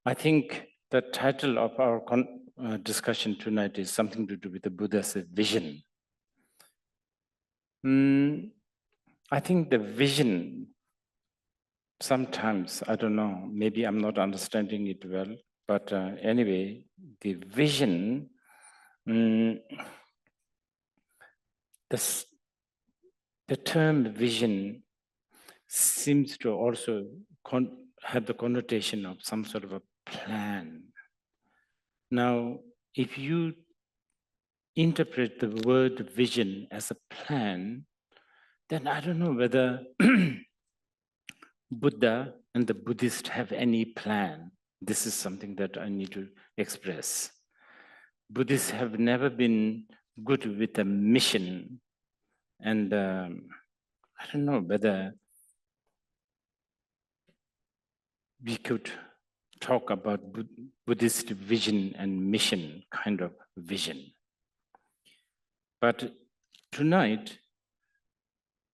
I think the title of our discussion tonight is something to do with the Buddha's vision. I think the vision, sometimes, I don't know, maybe I'm not understanding it well, but anyway, the vision, the term vision seems to also have the connotation of some sort of a plan. Now, if you interpret the word vision as a plan, then I don't know whether Buddha and the Buddhist have any plan. This is something that I need to express. Buddhists have never been good with a mission, and I don't know whether we could talk about Buddhist vision and mission kind of vision. But tonight,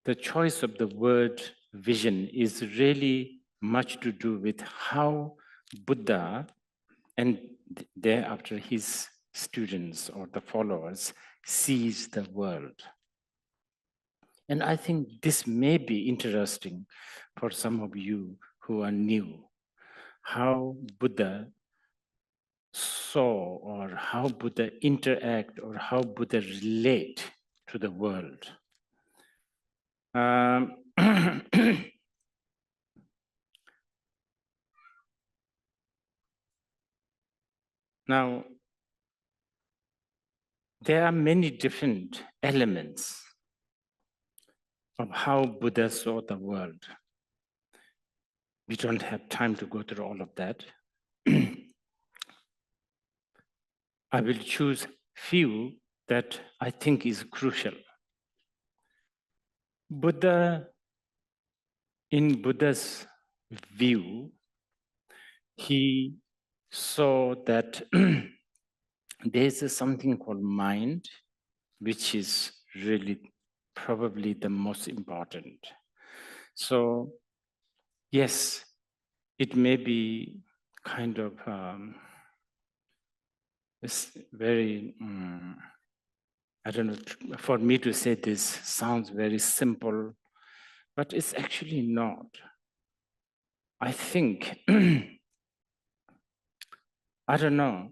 the choice of the word vision is really much to do with how Buddha and thereafter his students or the followers sees the world. And I think this may be interesting for some of you who are new, how Buddha saw or how Buddha interact or how Buddha relate to the world. Now, there are many different elements of how Buddha saw the world. We don't have time to go through all of that. I will choose few that I think is crucial. Buddha, in Buddha's view, he saw that there's something called mind, which is really probably the most important. So, yes, it may be kind of it's very, I don't know, for me to say this sounds very simple, but it's actually not. I think, I don't know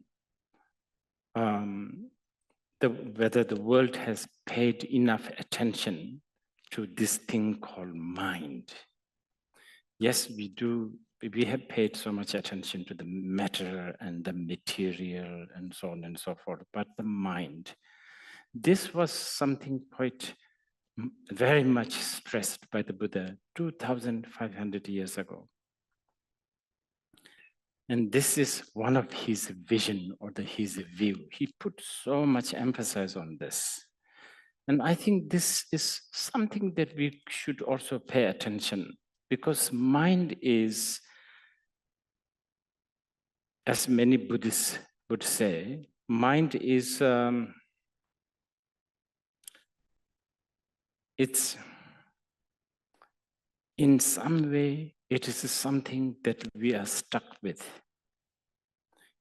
whether the world has paid enough attention to this thing called mind. Yes, we do. We have paid so much attention to the matter and the material and so on and so forth, but the mind, this was something quite very much stressed by the Buddha 2,500 years ago. And this is one of his vision or his view. He put so much emphasis on this. And I think this is something that we should also pay attention, because mind is, as many Buddhists would say, mind is, it's in some way, it is something that we are stuck with.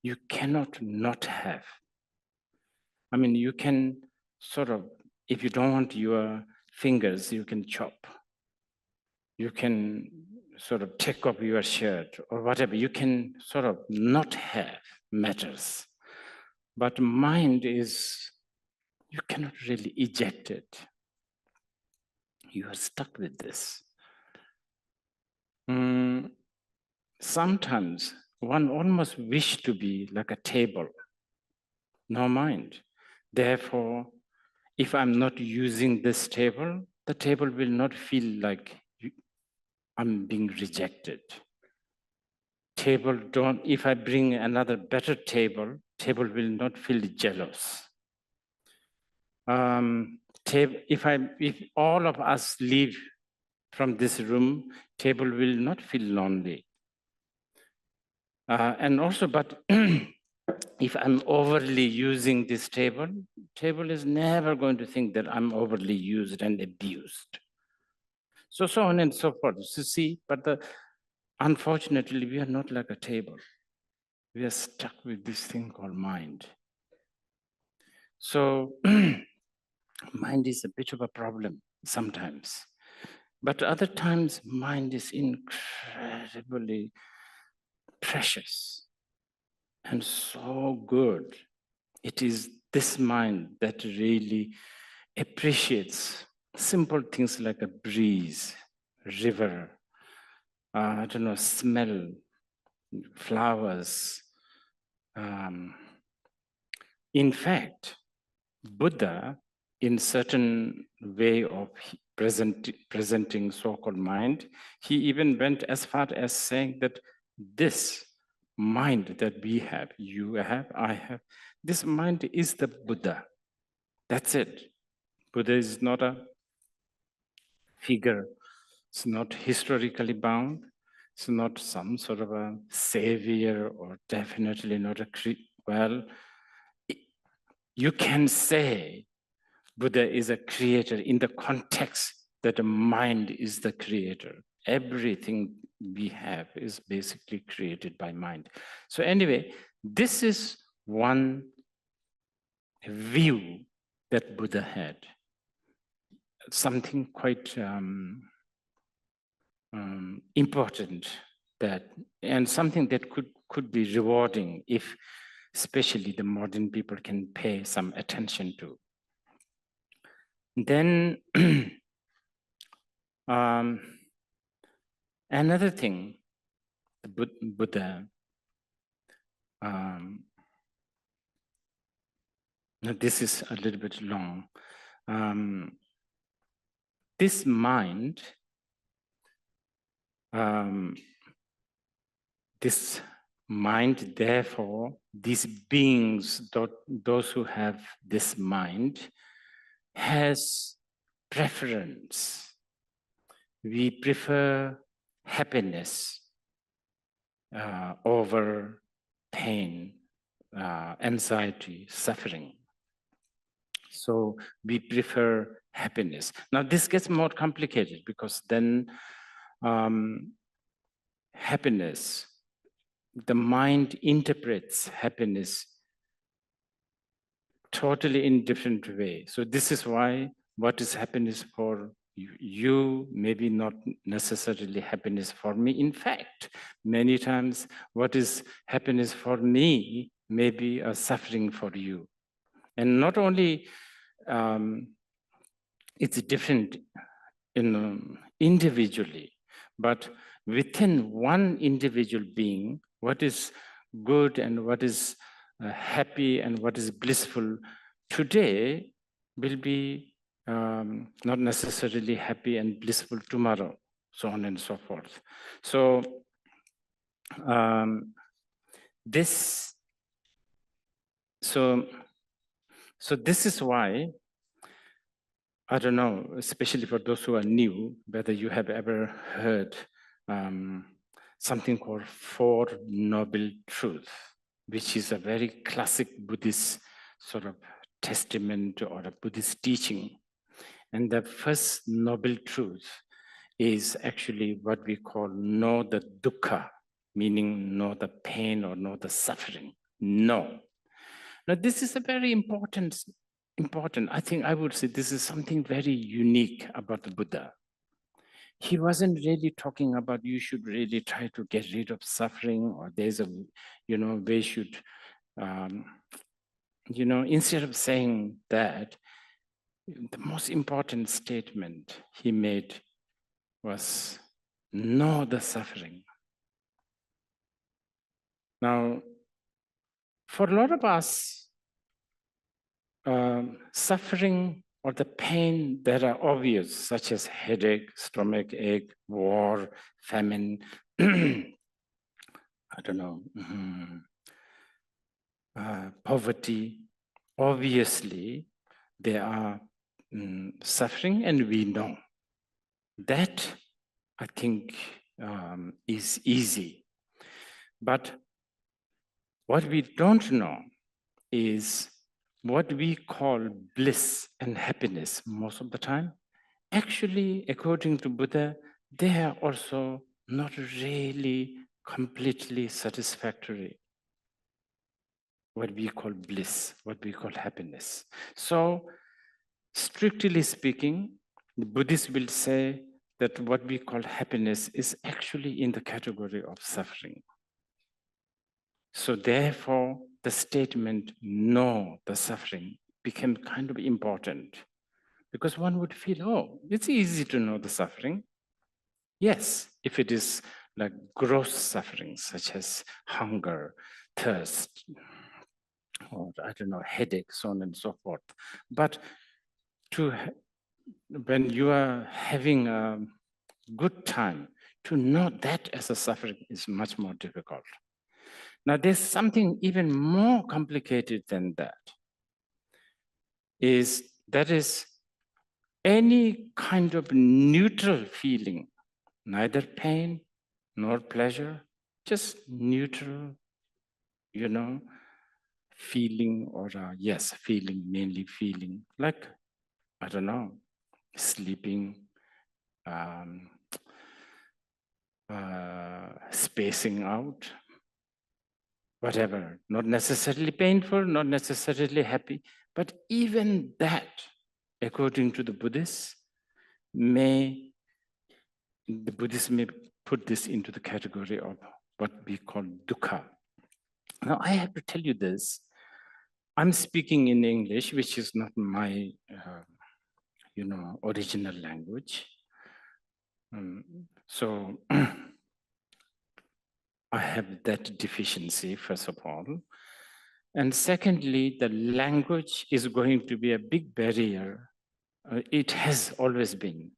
You cannot not have. I mean, you can sort of, if you don't want your fingers, you can chop. You can sort of take off your shirt or whatever. You can sort of not have matters. But mind is, you cannot really eject it. You are stuck with this. Sometimes one almost wish to be like a table, no mind. Therefore, if I'm not using this table, the table will not feel like I'm being rejected. Table don't, if I bring another better table, table will not feel jealous. If all of us leave from this room, table will not feel lonely. And also, but if I'm overly using this table, table is never going to think that I'm overly used and abused. So on and so forth. So see, but unfortunately, we are not like a table. We are stuck with this thing called mind. So mind is a bit of a problem sometimes. But other times, mind is incredibly precious and so good. It is this mind that really appreciates simple things like a breeze, river, I don't know, smell, flowers. In fact, Buddha, in certain way of presenting so-called mind, he even went as far as saying that this mind that we have, you have, I have, this mind is the Buddha. That's it. Buddha is not a figure. It's not historically bound. It's not some sort of a savior, or definitely not a well, you can say Buddha is a creator in the context that the mind is the creator. Everything we have is basically created by mind. So anyway, this is one view that Buddha had. Something quite important, that, and something that could be rewarding if especially the modern people can pay some attention to. Then another thing, the Buddha, this is a little bit long. This mind, therefore, these beings, those who have this mind, has preference. We prefer happiness over pain, anxiety, suffering. So we prefer happiness. Now this gets more complicated because then happiness, the mind interprets happiness totally in different way. So this is why what is happiness for you maybe not necessarily happiness for me. In fact, many times what is happiness for me may be a suffering for you. And not only it's different individually, but within one individual being, what is good and what is happy and what is blissful today will be not necessarily happy and blissful tomorrow, so on and so forth. So this is why, I don't know, especially for those who are new, whether you have ever heard something called Four Noble Truths, which is a very classic Buddhist sort of testament or a Buddhist teaching. And the first noble truth is actually what we call know the dukkha, meaning know the pain or know the suffering. No. Now, this is a very important. I think I would say this is something very unique about the Buddha. He wasn't really talking about you should really try to get rid of suffering, or there's a, they should, instead of saying that, the most important statement he made was know the suffering. Now, for a lot of us, suffering or the pain that are obvious, such as headache, stomach ache, war, famine, I don't know, poverty, obviously they are suffering, and we know. That, I think, is easy. But what we don't know is what we call bliss and happiness most of the time. Actually, according to Buddha, they are also not really completely satisfactory. what we call bliss, what we call happiness. So, strictly speaking, the Buddhists will say that what we call happiness is actually in the category of suffering. So therefore, the statement, no, the suffering, became kind of important because one would feel, oh, it's easy to know the suffering. Yes, if it is like gross suffering, such as hunger, thirst, or I don't know, headache, so on and so forth. But when you are having a good time, to know that as a suffering is much more difficult. Now, there's something even more complicated than that. That is any kind of neutral feeling, neither pain nor pleasure, just neutral, feeling, or yes, feeling, mainly feeling, like, I don't know, sleeping, spacing out, whatever, not necessarily painful, not necessarily happy, but even that, according to the Buddhists, the Buddhists may put this into the category of what we call dukkha. Now, I have to tell you this. I'm speaking in English, which is not my, original language. So I have that deficiency, first of all. And secondly, the language is going to be a big barrier. It has always been.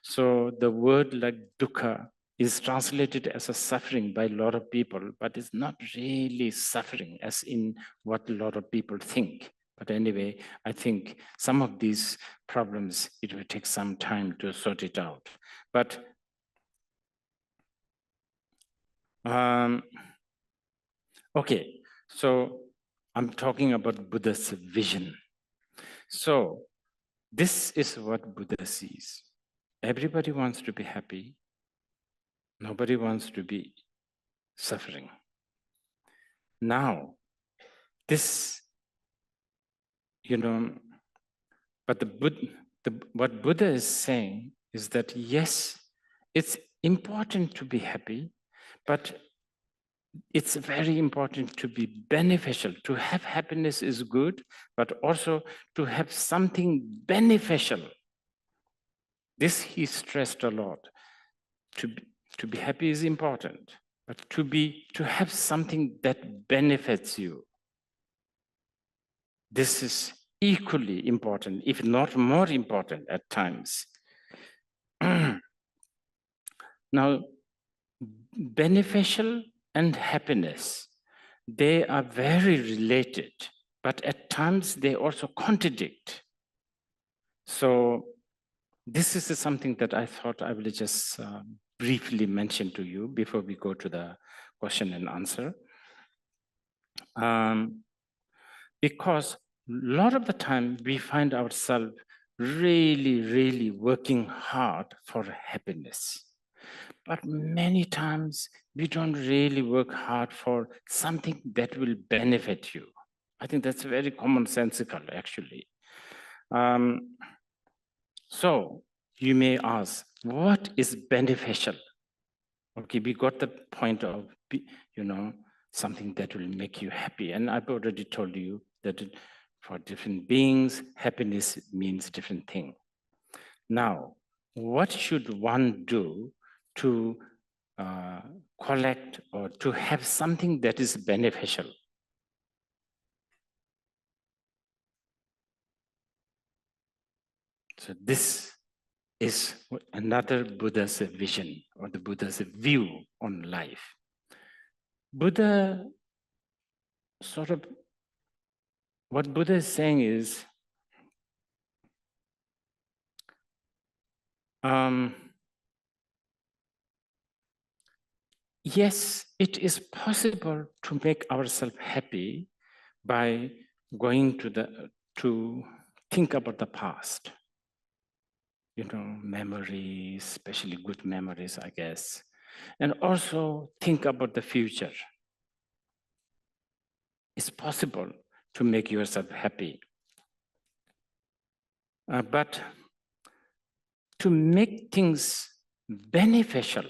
So the word like dukkha is translated as a suffering by a lot of people, but it's not really suffering as in what a lot of people think. But anyway, I think some of these problems, it will take some time to sort it out. But okay, so I'm talking about Buddha's vision. So this is what Buddha sees. Everybody wants to be happy. Nobody wants to be suffering. Now, this, but what Buddha is saying is that, yes, it's important to be happy, but it's very important to be beneficial. To have happiness is good, but also to have something beneficial. This he stressed a lot. To be happy is important, but to have something that benefits you. This is equally important, if not more important at times. Now, beneficial and happiness, they are very related, but at times they also contradict. So this is something that I thought I will just briefly mention to you before we go to the question and answer. Because a lot of the time we find ourselves really, really working hard for happiness. But many times we don't really work hard for something that will benefit you. I think that's very commonsensical, actually. So you may ask, what is beneficial? Okay, we got the point of, something that will make you happy. And I've already told you that for different beings, happiness means different things. Now, what should one do to collect or to have something that is beneficial? So this is another Buddha's vision or the Buddha's view on life. Buddha what Buddha is saying is, yes, it is possible to make ourselves happy by going to think about the past. Memories, especially good memories, I guess. And also think about the future. it's possible to make yourself happy. But to make things beneficial,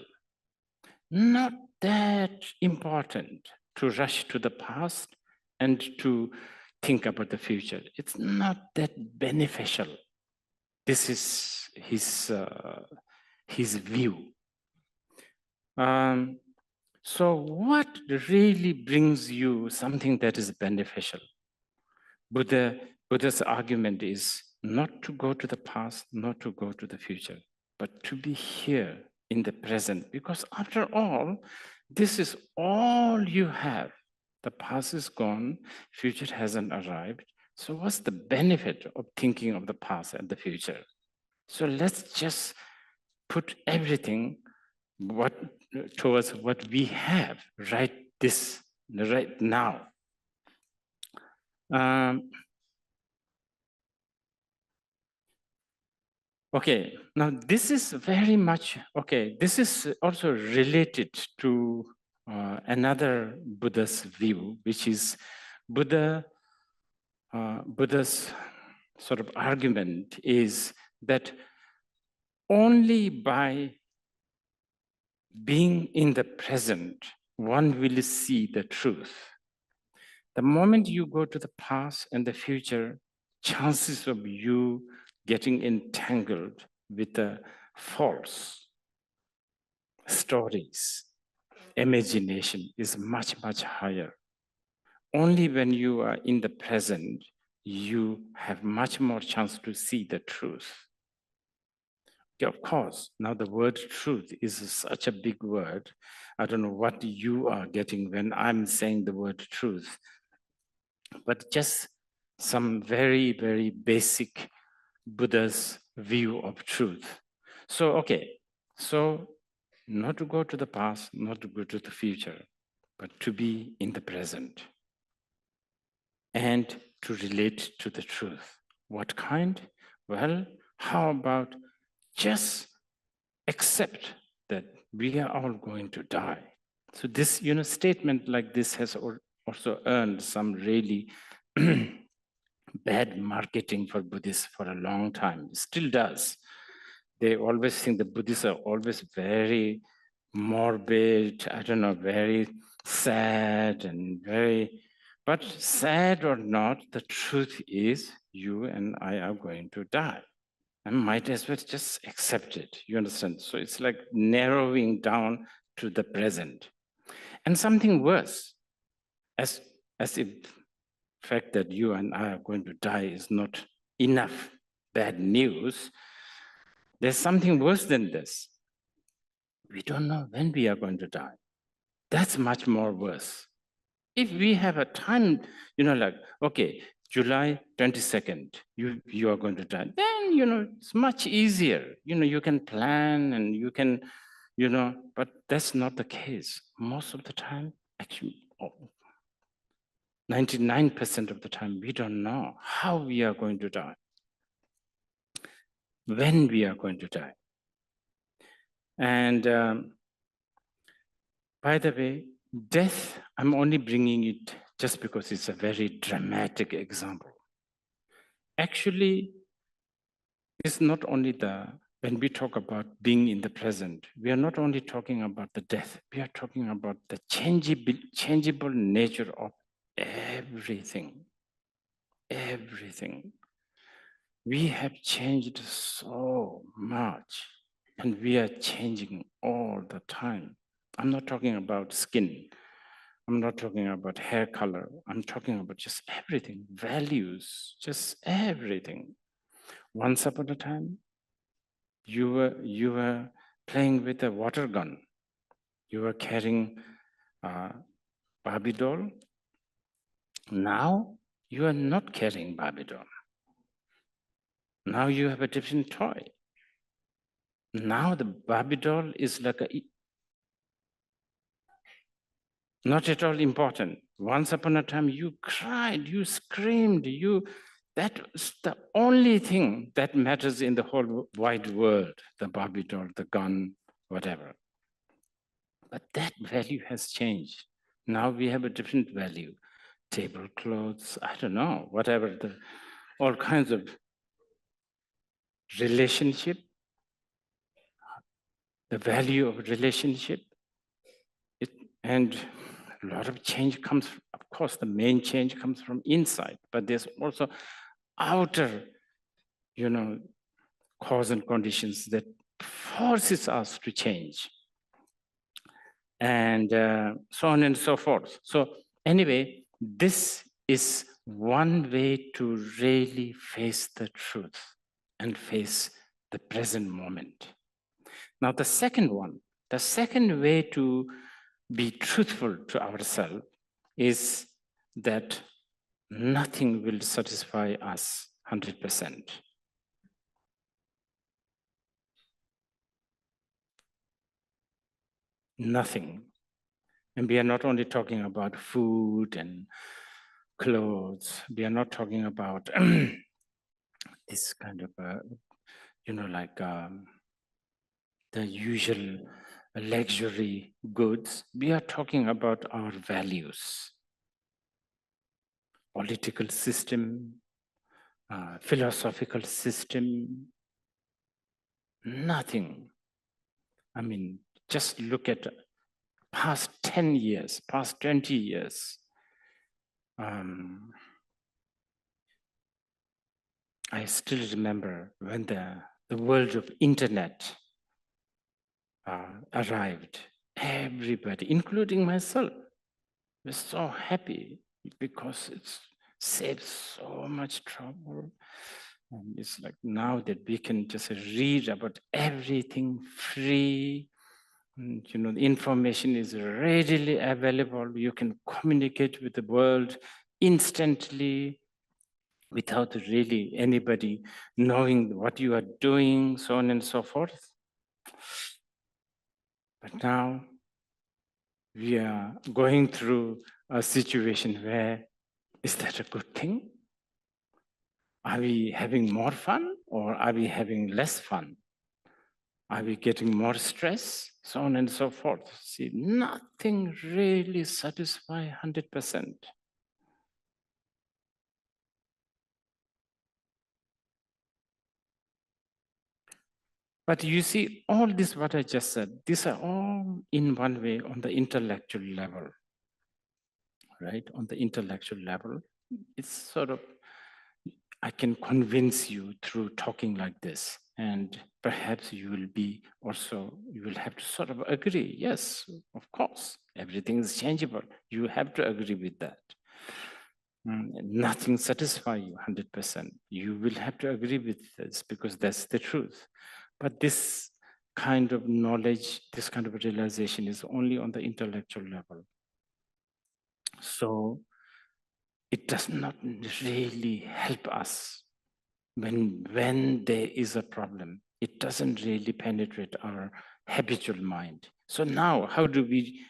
not that important to rush to the past and to think about the future. It's not that beneficial. This is his view. So what really brings you something that is beneficial? Buddha's argument is not to go to the past, not to go to the future, but to be here in the present. Because after all, this is all you have. The past is gone, future hasn't arrived. So what's the benefit of thinking of the past and the future? So let's just put everything towards what we have right now. Okay, now this is very much, okay, this is also related to another Buddha's view, which is Buddha's sort of argument is that only by being in the present, one will see the truth. The moment you go to the past and the future, chances of you getting entangled with the false stories, imagination is much, much higher. Only when you are in the present, you have much more chance to see the truth. Okay, of course, now the word truth is such a big word. I don't know what you are getting when I'm saying the word truth, but just some very, very basic Buddha's view of truth. So, okay, so not to go to the past, not to go to the future, but to be in the present and to relate to the truth. What kind? Well, how about just accept that we are all going to die. So this, statement like this has also earned some really bad marketing for Buddhists for a long time. It still does. They always think the Buddhists are always very morbid, I don't know, very sad and very, but sad or not, the truth is you and I are going to die. I might as well just accept it, you understand? So it's like narrowing down to the present. And something worse, as if the fact that you and I are going to die is not enough bad news, there's something worse than this. We don't know when we are going to die. That's much more worse. If we have a time, like, okay, July 22nd, you are going to die, then, it's much easier. You can plan and you can, but that's not the case. Most of the time, actually, 99% of the time, we don't know how we are going to die, when we are going to die. And by the way, death, I'm only bringing it just because it's a very dramatic example. Actually, it's not only when we talk about being in the present, we are not only talking about the death, we are talking about the changeable nature of everything. Everything. We have changed so much, and we are changing all the time. I'm not talking about skin. I'm not talking about hair color. I'm talking about just everything, values, just everything. Once upon a time, you were playing with a water gun. You were carrying a Barbie doll. Now, you are not carrying Barbie doll. Now you have a different toy. Now the Barbie doll is like not at all important. Once upon a time, you cried, you screamed, that's the only thing that matters in the whole wide world, the Barbie doll, the gun, whatever. But that value has changed. Now we have a different value. tablecloths, I don't know, whatever, all kinds of relationship, the value of relationship. And a lot of change comes, of course, the main change comes from inside, but there's also outer, cause and conditions that forces us to change. And so on and so forth. So anyway, this is one way to really face the truth and face the present moment. Now, the second way to be truthful to ourselves is that nothing will satisfy us 100%. Nothing. And we are not only talking about food and clothes, we are not talking about this kind of, the usual luxury goods. We are talking about our values, political system, philosophical system, nothing. I mean, just look at past 10 years, past 20 years. I still remember when the world of internet arrived. Everybody, including myself, was so happy because it's saved so much trouble. And it's like now that we can just read about everything free. And, the information is readily available. You can communicate with the world instantly without really anybody knowing what you are doing, so on and so forth. But now we are going through a situation where, is that a good thing? Are we having more fun or are we having less fun? Are we getting more stress? So on and so forth. See, nothing really satisfies 100%. But you see, all this, what I just said, these are all in one way on the intellectual level, right? On the intellectual level, it's sort of, I can convince you through talking like this, and perhaps you will have to sort of agree. Yes, of course, everything is changeable. You have to agree with that. Nothing satisfies you 100%. You will have to agree with this because that's the truth. But this kind of knowledge, this kind of realization is only on the intellectual level. So it does not really help us when there is a problem. It doesn't really penetrate our habitual mind. So now, how do we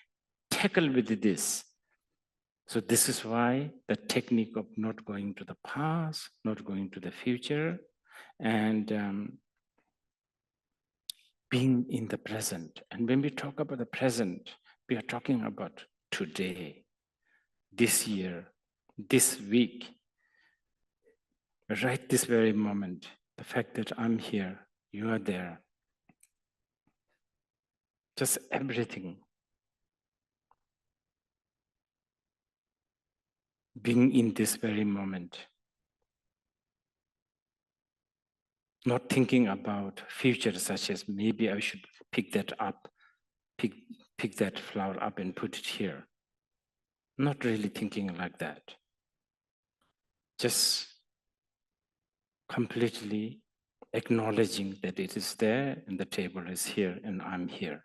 tackle with this? So this is why the technique of not going to the past, not going to the future, and being in the present. And when we talk about the present, we are talking about today, this year, this week, right this very moment, the fact that I'm here, you are there, just everything. Being in this very moment. Not thinking about future such as maybe I should pick that up, pick that flower up and put it here. Not really thinking like that. Just completely acknowledging that it is there and the table is here and I'm here.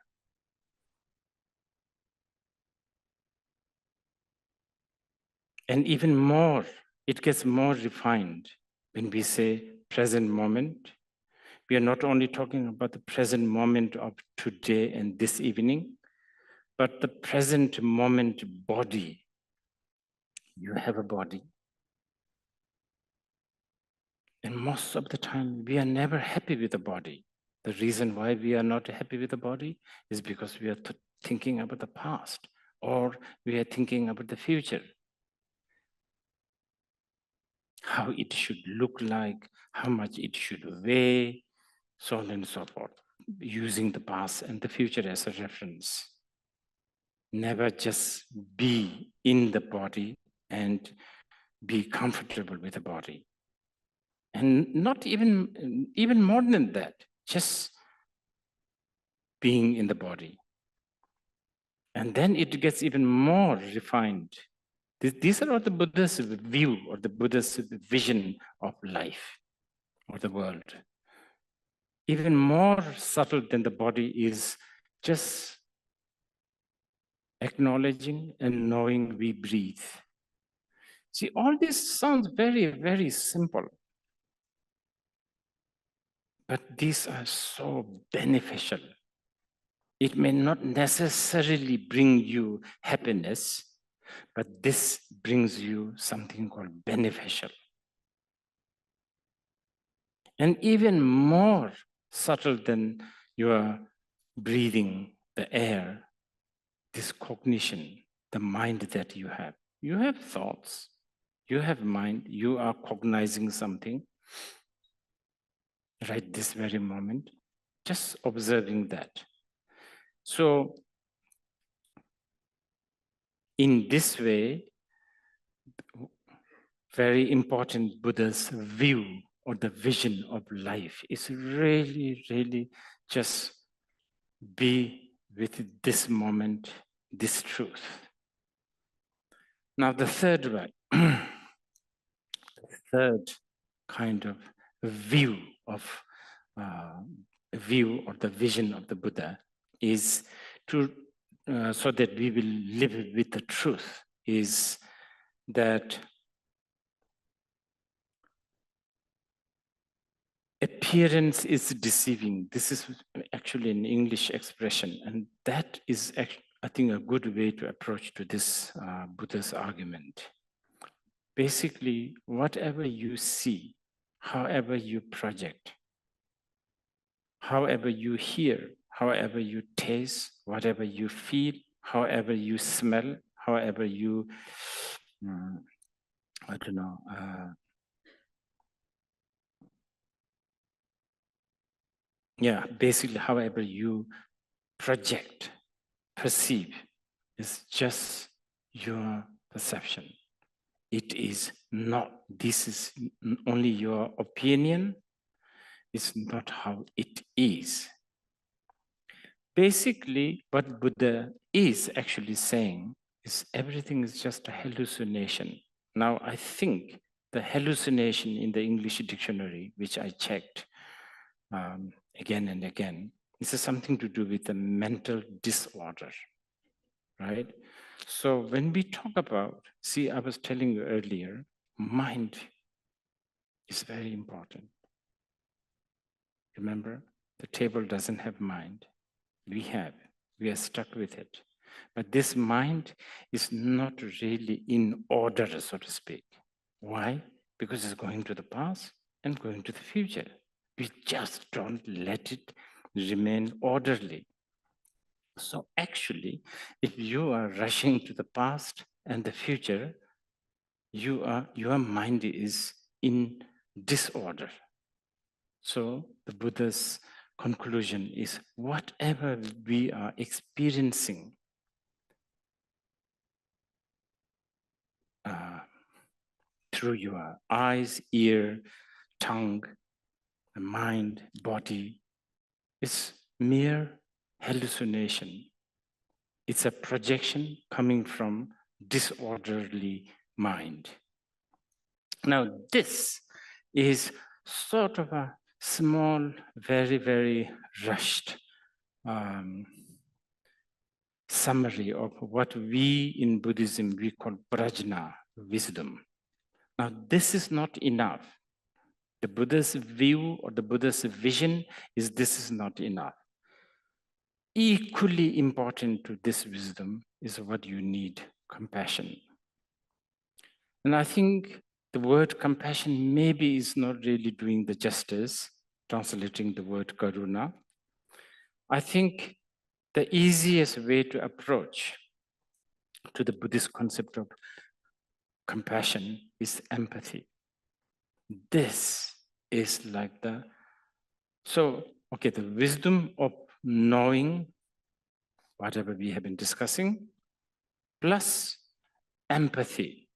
And even more, it gets more refined when we say present moment. We are not only talking about the present moment of today and this evening, but the present moment body. You have a body. And most of the time, we are never happy with the body. The reason why we are not happy with the body is because we are thinking about the past or we are thinking about the future. how it should look like, how much it should weigh, so on and so forth, using the past and the future as a reference. Never just be in the body and be comfortable with the body. And not even more than that, just being in the body. And then it gets even more refined. These are all the Buddha's view or the Buddha's vision of life or the world. Even more subtle than the body is just acknowledging and knowing we breathe. See, all this sounds very, very simple, but these are so beneficial. It may not necessarily bring you happiness, but this brings you something called beneficial. And even more subtle than your breathing the air, this cognition, the mind that you have. You have thoughts, you have mind, you are cognizing something right this very moment, just observing that. So in this way, very important Buddha's view or the vision of life is really, really just be with this moment, this truth. Now the third one, the third kind of view of the vision of the Buddha is to so that we will live with the truth, is that appearance is deceiving. This is actually an English expression, and that is, I think, a good way to approach to this Buddha's argument. Basically, whatever you see, however you project, however you hear, however you taste, whatever you feel, however you smell, however you, I don't know, yeah, basically, however you project, perceive, is just your perception. It is not, this is only your opinion, it's not how it is. Basically, what Buddha is actually saying is everything is just a hallucination. Now, I think the hallucination in the English dictionary, which I checked again and again, is something to do with a mental disorder, right? So when we talk about, see, I was telling you earlier, mind is very important. Remember, the table doesn't have mind. We are stuck with it. But this mind is not really in order, so to speak. Why? Because it's going to the past and going to the future. We just don't let it remain orderly. So actually, if you are rushing to the past and the future, your mind is in disorder. So the Buddha's conclusion is whatever we are experiencing through your eyes, ear, tongue, mind, body, is mere hallucination. It's a projection coming from disorderly mind. Now, this is sort of a small, very, very rushed summary of what we in Buddhism, we call prajna, wisdom. Now, this is not enough. The Buddha's view or the Buddha's vision is this is not enough. Equally important to this wisdom is what you need, compassion. And I think the word compassion maybe is not really doing the justice, translating the word karuna. I think the easiest way to approach to the Buddhist concept of compassion is empathy. This is like the, so, okay, the wisdom of knowing whatever we have been discussing, plus empathy.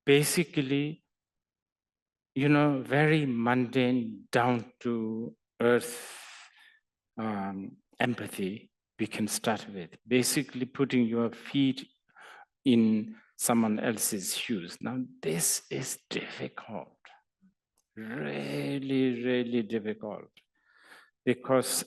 Basically, very mundane, down to earth empathy we can start with. Basically putting your feet in someone else's shoes. Now, this is difficult, really, really difficult, because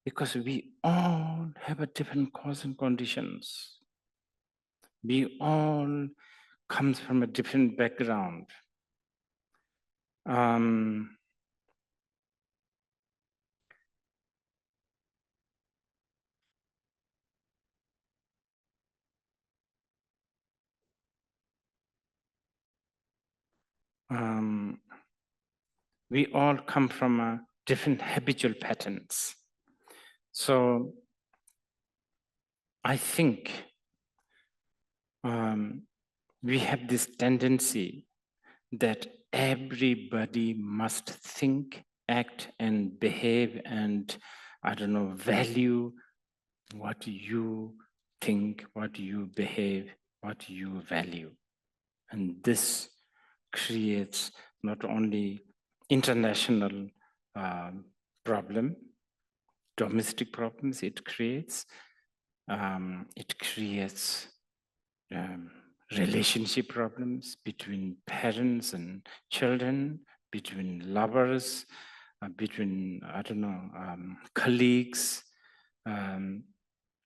because we all have a different cause and conditions. We all comes from a different background. We all come from different habitual patterns. So I think we have this tendency that everybody must think, act, and behave, and value what you think, what you behave, what you value. And this creates not only international problem, domestic problems it creates relationship problems between parents and children, between lovers, between, colleagues,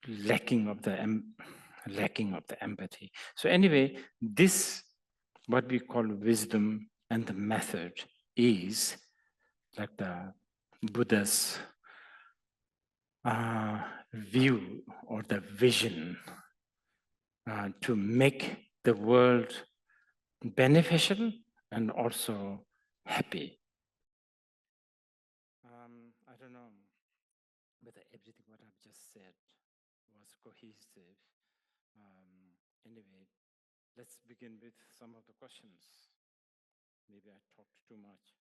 lacking of the empathy. So anyway, this, what we call wisdom and the method, is like the Buddha's view or the vision to make the world beneficial and also happy. I don't know whether everything what I've just said was cohesive. Anyway, let's begin with some of the questions. Maybe I talked too much.